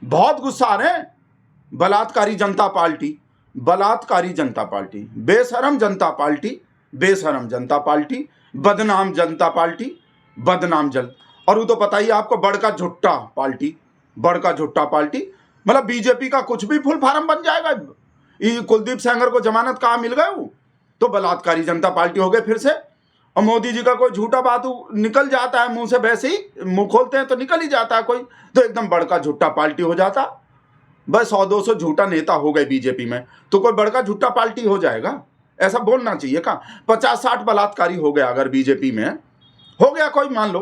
बहुत गुस्सा आ रहे हैं। बलात्कारी जनता पार्टी, बलात्कारी जनता पार्टी, बेशरम जनता पार्टी, बेशरम जनता पार्टी, बदनाम जनता पार्टी, बदनाम और वो तो पता ही आपको, बड़का झुट्टा पार्टी, बड़का झुट्टा पार्टी। मतलब बीजेपी का कुछ भी फुल फार्म बन जाएगा। ये कुलदीप सेंगर को जमानत कहाँ मिल गए, वो तो बलात्कारी जनता पार्टी हो गए फिर से। और मोदी जी का कोई झूठा बात निकल जाता है मुंह से, वैसे ही मुंह खोलते हैं तो निकल ही जाता है कोई, तो एकदम बड़का झूठा पार्टी हो जाता। बस 100-200 झूठा नेता हो गए बीजेपी में तो कोई बड़का झूठा पार्टी हो जाएगा, ऐसा बोलना चाहिए। का 50-60 बलात्कारी हो गया अगर बीजेपी में हो गया कोई, मान लो,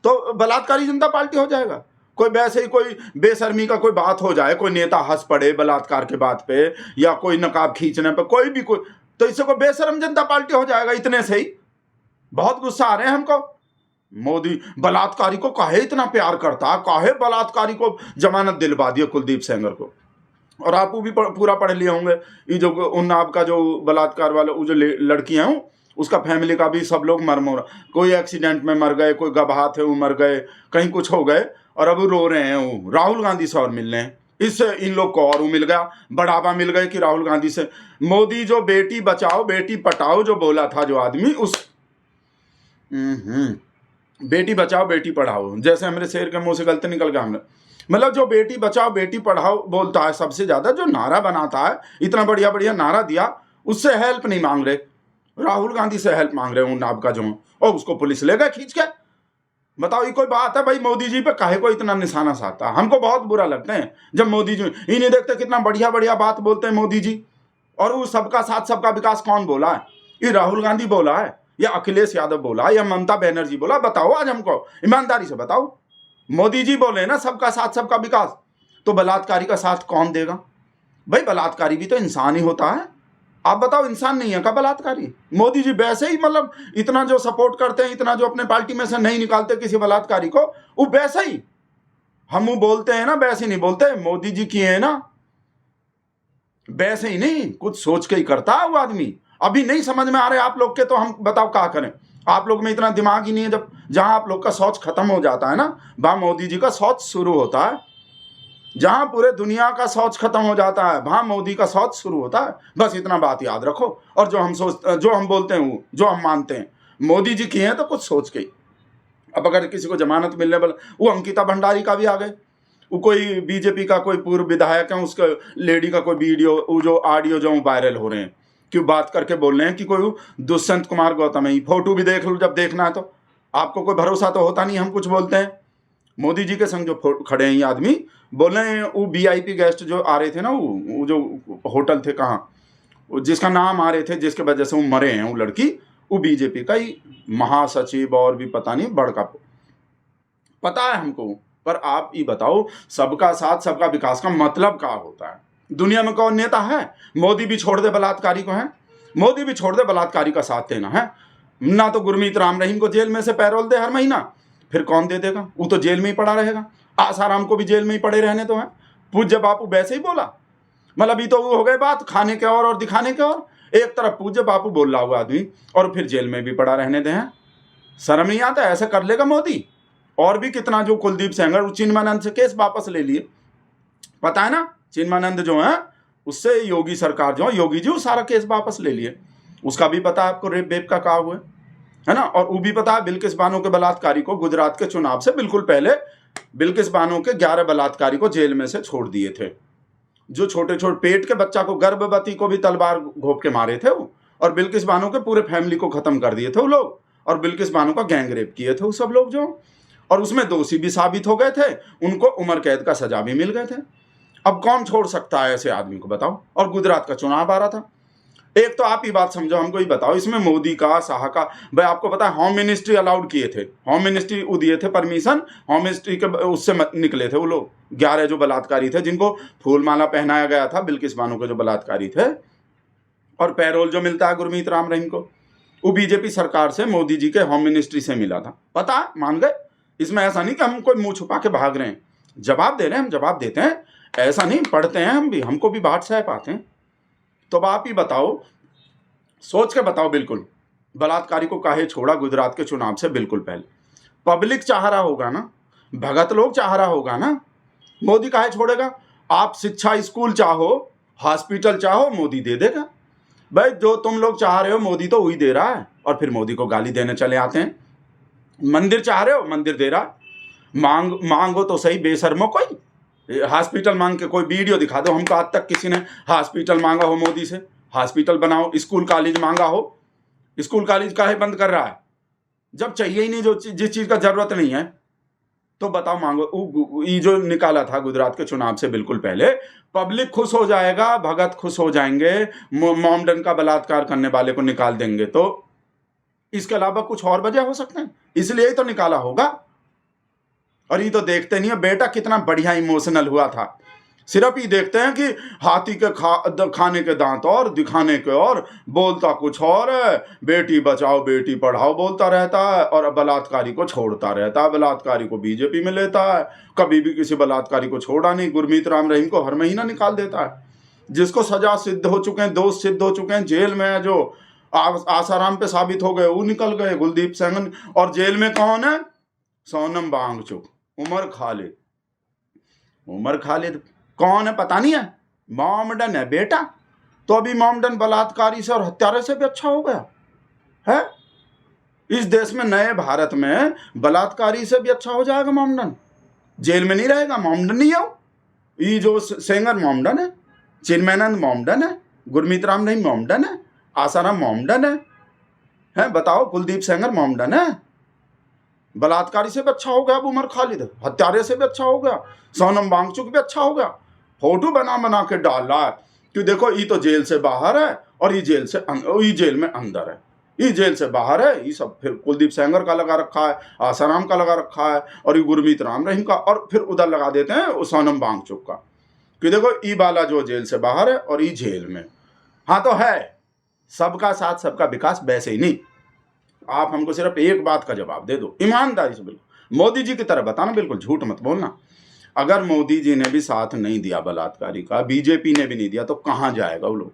तो बलात्कारी जनता पार्टी हो जाएगा। कोई वैसे ही कोई बेशर्मी का कोई बात हो जाए, कोई नेता हंस पड़े बलात्कार के बात पे, या कोई नकाब खींचने पे, कोई भी कोई, तो इससे कोई बेशरम जनता पार्टी हो जाएगा, इतने से ही। बहुत गुस्सा आ रहे हैं हमको। मोदी बलात्कारी को काहे इतना प्यार करता है, काहे बलात्कारी को जमानत दिलवा दिया कुलदीप सेंगर को। और आप भी पूरा पढ़ लिए होंगे, ये जो उन्नाव का जो बलात्कार वाले वो जो लड़कियां हैं, उसका फैमिली का भी सब लोग मर मोरा, कोई एक्सीडेंट में मर गए, कोई गवाह थे वो मर गए, कहीं कुछ हो गए, और अब रो रहे हैं। वो राहुल गांधी से और मिल रहे हैं, इससे इन लोग को और मिल गया, बढ़ावा मिल गए कि राहुल गांधी से। मोदी जो बेटी बचाओ बेटी पढ़ाओ जो बोला था जो आदमी, उस बेटी बचाओ बेटी पढ़ाओ, जैसे हमारे शेर के मुंह से गलती निकल गया हमने, मतलब जो बेटी बचाओ बेटी पढ़ाओ बोलता है सबसे ज्यादा, जो नारा बनाता है, इतना बढ़िया बढ़िया नारा दिया, उससे हेल्प नहीं मांग रहे, राहुल गांधी से हेल्प मांग रहे हैं उन्नाव का जो, और उसको पुलिस ले गए खींच के। बताओ ये कोई बात है भाई? मोदी जी पे काहे को इतना निशाना साधता? हमको बहुत बुरा लगता है जब मोदी जी, ये नहीं देखते कितना बढ़िया बढ़िया बात बोलते हैं मोदी जी। और वो सबका साथ सबका विकास कौन बोला है? ये राहुल गांधी बोला है, या अखिलेश यादव बोला, या ममता बनर्जी बोला? बताओ आज हमको, ईमानदारी से बताओ। मोदी जी बोले ना सबका साथ सबका विकास, तो बलात्कारी का साथ कौन देगा भाई? बलात्कारी भी तो इंसान ही होता है। आप बताओ, इंसान नहीं है का बलात्कारी? मोदी जी वैसे ही मतलब इतना जो सपोर्ट करते हैं, इतना जो अपने पार्टी में से नहीं निकालते किसी बलात्कारी को, वो वैसे ही हम बोलते हैं ना, वैसे नहीं बोलते। मोदी जी किए हैं ना वैसे ही नहीं, कुछ सोच के ही करता है वो आदमी। अभी नहीं समझ में आ रहे आप लोग के, तो हम बताओ क्या करें? आप लोग में इतना दिमाग ही नहीं है। जब जहां आप लोग का सोच खत्म हो जाता है ना, वहां मोदी जी का सोच शुरू होता है। जहां पूरे दुनिया का सोच खत्म हो जाता है, वहां मोदी का सोच शुरू होता है। बस इतना बात याद रखो। और जो हम बोलते हैं, वो जो हम मानते हैं, मोदी जी किए हैं तो कुछ सोच के ही। अब अगर किसी को जमानत मिलने वाला, वो अंकिता भंडारी का भी आ गए, वो कोई बीजेपी का कोई पूर्व विधायक है, उसका लेडी का कोई वीडियो, वो जो ऑडियो जो वायरल हो रहे हैं, क्यों बात करके बोल रहे हैं कि कोई दुष्यंत कुमार गौतम है। फोटो भी देख लो जब देखना है तो। आपको कोई भरोसा तो होता नहीं, हम कुछ बोलते हैं। मोदी जी के संग जो खड़े हैं ये आदमी, बोल रहे हैं वो वीआईपी गेस्ट जो आ रहे थे ना, वो जो होटल थे कहाँ, जिसका नाम आ रहे थे, जिसके वजह से वो मरे हैं, वो लड़की, वो बीजेपी का ही महासचिव और भी पता नहीं बड़का, पता है हमको। पर आप ये बताओ, सबका साथ सबका विकास का मतलब क्या होता है? दुनिया में कौन नेता है? मोदी भी छोड़ दे बलात्कारी को, है मोदी भी छोड़ दे बलात्कारी का साथ देना है ना। तो गुरमीत राम रहीम को जेल में से पैरोल दे हर महीना, फिर कौन दे देगा? वो तो जेल में ही पड़ा रहेगा। आसाराम को भी जेल में ही पड़े रहने तो है। पूज्य बापू वैसे ही बोला, मतलब ये तो वो हो गए बात खाने के और दिखाने के और। एक तरफ पूज्य बापू बोल रहा हुआ आदमी, और फिर जेल में भी पड़ा रहने दे हैं। शर्म नहीं आता? ऐसा कर लेगा मोदी? और भी कितना, जो कुलदीप सेंगर, चिन्मयानंद से केस वापस ले लिए, पता है ना? चिन्मयानंद जो है, उससे योगी सरकार जो, योगी जी, वो सारा केस वापस ले लिए। उसका भी पता है आपको, रेप वेप का हुआ है ना। और वो भी पता है बिल्किस बानो के बलात्कारी को गुजरात के चुनाव से बिल्कुल पहले बिल्किस बानो के 11 बलात्कारी को जेल में से छोड़ दिए थे। जो छोटे छोटे पेट के बच्चा को, गर्भवती को भी तलवार घोंप के मारे थे वो। और बिल्किस बानो के पूरे फैमिली को खत्म कर दिए थे वो लोग। और बिल्किस बानो का गैंग रेप किए थे वो सब लोग जो, और उसमें दोषी भी साबित हो गए थे, उनको उम्र कैद का सजा भी मिल गए थे। अब कौन छोड़ सकता है ऐसे आदमी को, बताओ? और गुजरात का चुनाव आ रहा था। एक तो आप ही बात समझो, हमको ही बताओ, इसमें मोदी का, शाह का, भाई आपको पता है होम मिनिस्ट्री अलाउड किए थे, होम मिनिस्ट्री वो दिए थे परमिशन, होम मिनिस्ट्री के उससे निकले थे वो लोग 11 जो बलात्कारी थे, जिनको फूलमाला पहनाया गया था, बिल्किस बानो के जो बलात्कारी थे। और पैरोल जो मिलता है गुरमीत राम रहीम को, वो बीजेपी सरकार से, मोदी जी के होम मिनिस्ट्री से मिला था। पता है, मान गए। इसमें ऐसा नहीं कि हम कोई मुंह छुपा के भाग रहे हैं, जवाब दे रहे हैं, हम जवाब देते हैं। ऐसा नहीं, पढ़ते हैं हम भी, हमको भी व्हाट्सएप आते हैं। तो अब आप ही बताओ, सोच के बताओ, बिल्कुल बलात्कारी को काहे छोड़ा गुजरात के चुनाव से बिल्कुल पहले? पब्लिक चाह रहा होगा ना, भगत लोग चाह रहा होगा ना, मोदी काहे छोड़ेगा? आप शिक्षा, स्कूल चाहो, हॉस्पिटल चाहो, मोदी दे देगा। भाई जो तुम लोग चाह रहे हो मोदी तो वही दे रहा है, और फिर मोदी को गाली देने चले आते हैं। मंदिर चाह रहे हो, मंदिर दे रहा है। मांगो तो सही बेशर्मो, कोई हॉस्पिटल मांग के कोई वीडियो दिखा दो हमको, आज तक किसी ने हॉस्पिटल मांगा हो मोदी से? हॉस्पिटल बनाओ। स्कूल कॉलेज मांगा हो? स्कूल कॉलेज काहे बंद कर रहा है? जब चाहिए ही नहीं, जो जिस चीज का जरूरत नहीं है तो बताओ मांगो। ये जो निकाला था गुजरात के चुनाव से बिल्कुल पहले, पब्लिक खुश हो जाएगा, भगत खुश हो जाएंगे, मॉमडन का बलात्कार करने वाले को निकाल देंगे, तो इसके अलावा कुछ और वजह हो सकते हैं, इसलिए ही तो निकाला होगा। और ये तो देखते नहीं है बेटा कितना बढ़िया इमोशनल हुआ था। सिर्फ ये देखते हैं कि हाथी के खाने के दांत और दिखाने के और, बोलता कुछ और है, बेटी बचाओ बेटी पढ़ाओ बोलता रहता है, और बलात्कारी को छोड़ता रहता है, बलात्कारी को बीजेपी में लेता है। कभी भी किसी बलात्कारी को छोड़ा नहीं। गुरमीत राम रहीम को हर महीना निकाल देता है। जिसको सजा सिद्ध हो चुके हैं, दोष सिद्ध हो चुके हैं, जेल में है, जो आसाराम पे साबित हो गए वो निकल गए, कुलदीप सेंगर। और जेल में कौन है? सोनम वांगचुक, उमर खालिद कौन है पता नहीं है, मॉमडन है बेटा। तो अभी मॉमडन बलात्कारी से और हत्यारे से भी अच्छा हो गया है। इस देश में, नए भारत में, बलात्कारी से भी अच्छा हो जाएगा मॉमडन। जेल में नहीं रहेगा, मॉमडन नहीं है। ये जो सेंगर मॉमडन है, चिन्मयानंद मॉमडन है, गुरमीत राम रहीम मॉमडन है, आसाराम मॉमडन है। बताओ, कुलदीप सेंगर मॉमडन है। बलात्कारी से भी अच्छा हो गया अब उमर खालिद, हत्यारे से भी अच्छा हो गया, सोनम वांगचुक भी अच्छा हो गया। फोटो बना के डाल रहा है कि देखो ये तो जेल से बाहर है, और ये जेल में अंदर है, ये जेल से बाहर है। ये सब फिर कुलदीप सेंगर का लगा रखा है, आसाराम का लगा रखा है, और ये गुरमीत राम रहीम का, और फिर उधर लगा देते हैं सोनम वांगचुक का कि देखो ये वाला जो जेल से बाहर है और ये जेल में। हाँ तो है, सबका साथ सबका विकास। वैसे ही नहीं, आप हमको सिर्फ एक बात का जवाब दे दो ईमानदारी से, बिल्कुल मोदी जी की तरह बताना, बिल्कुल झूठ मत बोलना। अगर मोदी जी ने भी साथ नहीं दिया बलात्कारी का, बीजेपी ने भी नहीं दिया, तो कहां जाएगा वो लोग?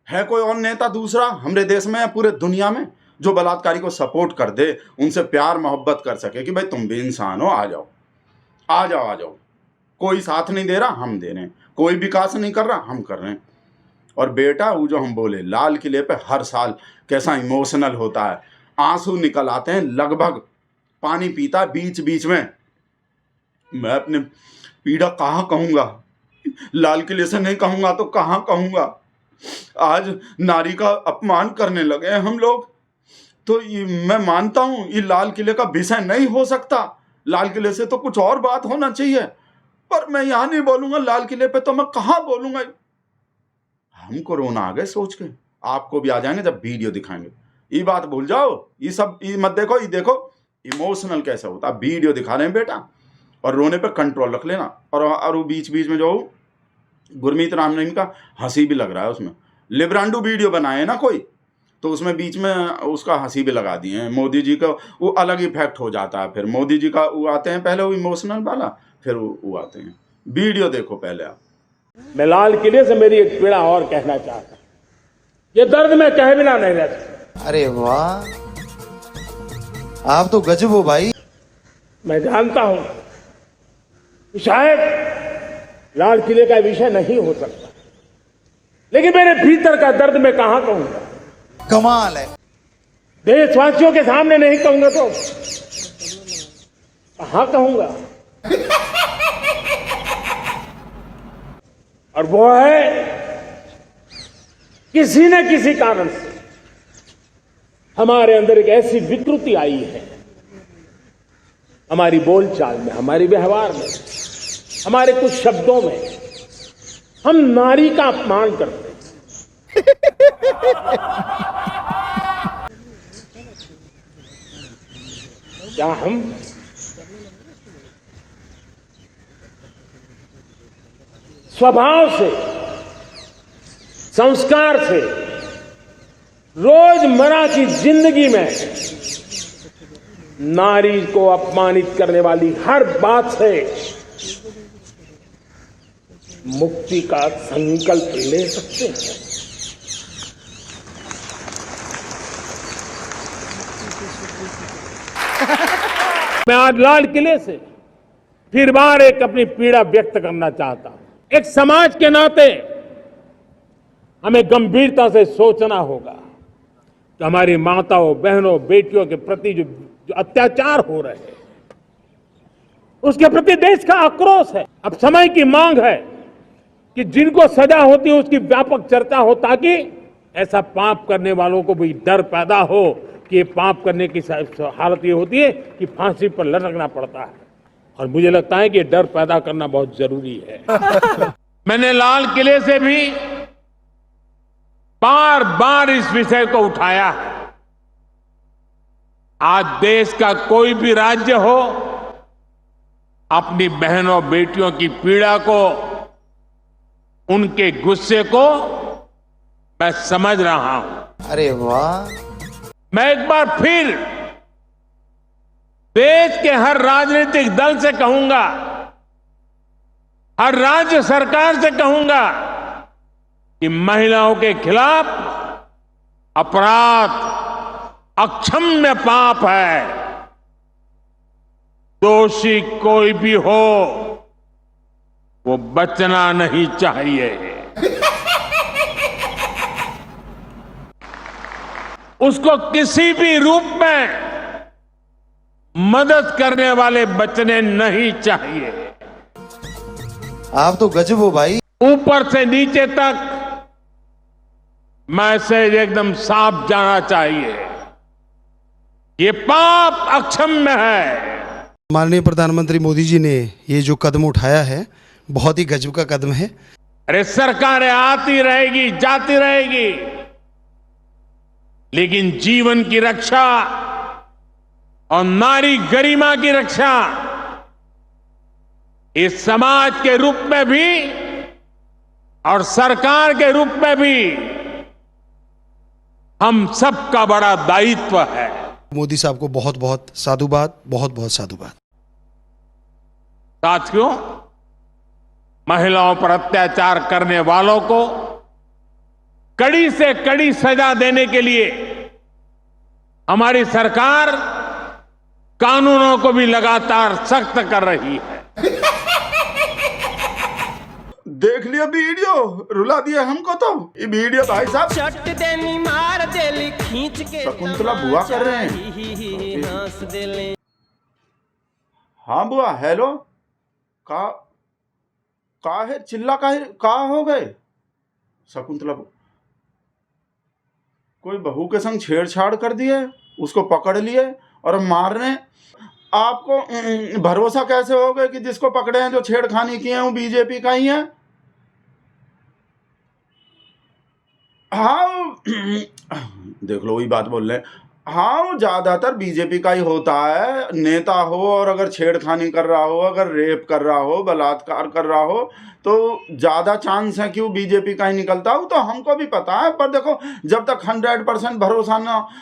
है कोई और नेता दूसरा हमारे देश में या पूरे दुनिया में जो बलात्कारी को सपोर्ट कर दे, उनसे प्यार मोहब्बत कर सके कि भाई तुम भी इंसान हो, आ जाओ आ जाओ आ जाओ? कोई साथ नहीं दे रहा, हम दे रहे हैं। कोई विकास नहीं कर रहा, हम कर रहे हैं। और बेटा वो जो हम बोले, लाल किले पे हर साल कैसा इमोशनल होता है, आंसू निकल आते हैं, लगभग पानी पीता बीच बीच में। मैं अपने पीड़ा कहाँ कहूँगा, लाल किले से नहीं कहूँगा तो कहाँ कहूँगा? आज नारी का अपमान करने लगे हैं हम लोग। तो मैं मानता हूँ ये लाल किले का विषय नहीं हो सकता, लाल किले से तो कुछ और बात होना चाहिए, पर मैं यहाँ नहीं बोलूँगा लाल किले पे, तो मैं कहाँ बोलूँगा? हमको रोना आ गए सोच के, आपको भी आ जाएंगे जब वीडियो दिखाएंगे। ये बात भूल जाओ, ये सब ये मत देखो, ये देखो इमोशनल कैसा होता है। वीडियो दिखा रहे हैं बेटा, और रोने पे कंट्रोल रख लेना। और वो बीच बीच में जो गुरमीत राम रहीम का हंसी भी लग रहा है, उसमें लिब्रांडू वीडियो बनाए ना कोई, तो उसमें बीच में उसका हंसी भी लगा दिए हैं। मोदी जी का वो अलग इफेक्ट हो जाता है। फिर मोदी जी का वो आते हैं पहले वो इमोशनल वाला, फिर वो आते हैं। वीडियो देखो पहले आप। मैं लाल किले से मेरी एक पीड़ा और कहना चाहता हूं, ये दर्द में कहे बिना नहीं रह सकता। अरे वाह, आप तो गजब हो भाई। मैं जानता हूं कि शायद लाल किले का विषय नहीं हो सकता, लेकिन मेरे भीतर का दर्द मैं कहां कहूंगा? कमाल है। देशवासियों के सामने नहीं कहूंगा तो कहां कहूंगा? और वो है किसी न किसी कारण से हमारे अंदर एक ऐसी विकृति आई है, हमारी बोलचाल में, हमारे व्यवहार में, हमारे कुछ शब्दों में हम नारी का अपमान करते हैं। क्या हम स्वभाव से, संस्कार से, रोजमर्रा की जिंदगी में नारी को अपमानित करने वाली हर बात से मुक्ति का संकल्प ले सकते हैं? मैं आज लाल किले से फिर बार एक अपनी पीड़ा व्यक्त करना चाहता हूं। एक समाज के नाते हमें गंभीरता से सोचना होगा कि हमारी माताओं, बहनों, बेटियों के प्रति जो अत्याचार हो रहे हैं, उसके प्रति देश का आक्रोश है। अब समय की मांग है कि जिनको सजा होती है उसकी व्यापक चर्चा हो, ताकि ऐसा पाप करने वालों को भी डर पैदा हो कि ये पाप करने की हालत ये होती है कि फांसी पर लटकना पड़ता है। और मुझे लगता है कि डर पैदा करना बहुत जरूरी है। मैंने लाल किले से भी बार बार इस विषय को उठाया है। आज देश का कोई भी राज्य हो, अपनी बहनों बेटियों की पीड़ा को, उनके गुस्से को मैं समझ रहा हूं। अरे वाह, मैं एक बार फिर देश के हर राजनीतिक दल से कहूंगा, हर राज्य सरकार से कहूंगा कि महिलाओं के खिलाफ अपराध अक्षम्य पाप है। दोषी कोई भी हो, वो बचना नहीं चाहिए। उसको किसी भी रूप में मदद करने वाले बचने नहीं चाहिए। आप तो गजब हो भाई। ऊपर से नीचे तक मैसेज एकदम साफ जाना चाहिए, ये पाप अक्षम्य है। माननीय प्रधानमंत्री मोदी जी ने ये जो कदम उठाया है, बहुत ही गजब का कदम है। अरे सरकारें आती रहेगी, जाती रहेगी, लेकिन जीवन की रक्षा और नारी गरिमा की रक्षा इस समाज के रूप में भी और सरकार के रूप में भी हम सबका बड़ा दायित्व है। मोदी साहब को बहुत बहुत साधुवाद, बहुत बहुत साधुवाद। साथियों, महिलाओं पर अत्याचार करने वालों को कड़ी से कड़ी सजा देने के लिए हमारी सरकार कानूनों को भी लगातार सख्त कर रही है। देख लिया वीडियो, रुला दिया हमको। तो ये वीडियो भाई साहब चट देनी मार देली खींच के शकुंतला बुआ कर रहे हैं। हंस देले। हाँ बुआ, हेलो। का है चिल्ला, का हो गए? शकुंतला कोई बहू के संग छेड़छाड़ कर दिए, उसको पकड़ लिए और मारने। आपको भरोसा कैसे हो गया कि जिसको पकड़े हैं, जो छेड़खानी किए हैं, वो बीजेपी का ही है? हाँ देख लो, वही बात बोल रहे हैं। हाँ, वो ज्यादातर बीजेपी का ही होता है। नेता हो और अगर छेड़खानी कर रहा हो, अगर रेप कर रहा हो, बलात्कार कर रहा हो, तो ज्यादा चांस है कि वो बीजेपी का ही निकलता हो। तो हमको भी पता है, पर देखो, जब तक 100% भरोसा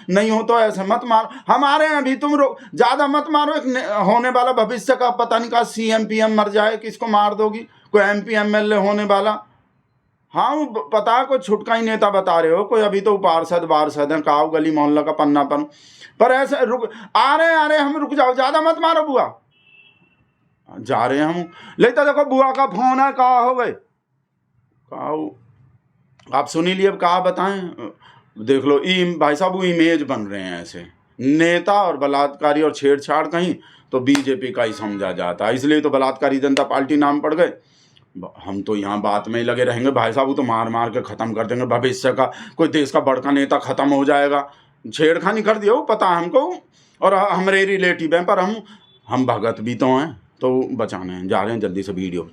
नहीं हो तो ऐसे मत मार। हमारे यहाँ भी तुम ज्यादा मत मारो। एक होने वाला भविष्य का पता नहीं, का CM PM मर जाए, किसको मार दोगी? कोई MP MLA होने वाला। हाँ, वो पता है, कोई छुटका ही नेता बता रहे हो, कोई अभी तो पार्षद वार्षद है, काव गली मोहल्ला का पन्ना पर ऐसे आ रहे हम, रुक जाओ, ज्यादा मत मारो बुआ। जा रहे हैं हम, लेता देखो बुआ का फोन है। कहा हो गए? आप सुनी लिए, अब कहा बताएं। देख लो, भाई साहब, वो इमेज बन रहे हैं ऐसे नेता और बलात्कारी और छेड़छाड़ कहीं तो बीजेपी का ही समझा जाता है। इसलिए तो बलात्कारी जनता पार्टी नाम पड़ गए। हम तो यहाँ बात में ही लगे रहेंगे भाई साहब, वो तो मार मार के खत्म कर देंगे। भविष्य का कोई देश का बड़का नेता खत्म हो जाएगा। छेड़खानी कर दिया, वो पता है हमको, और हमारे रिलेटिव हैं, पर हम भगत भी तो हैं, तो बचाने हैं। जा रहे हैं जल्दी से वीडियो।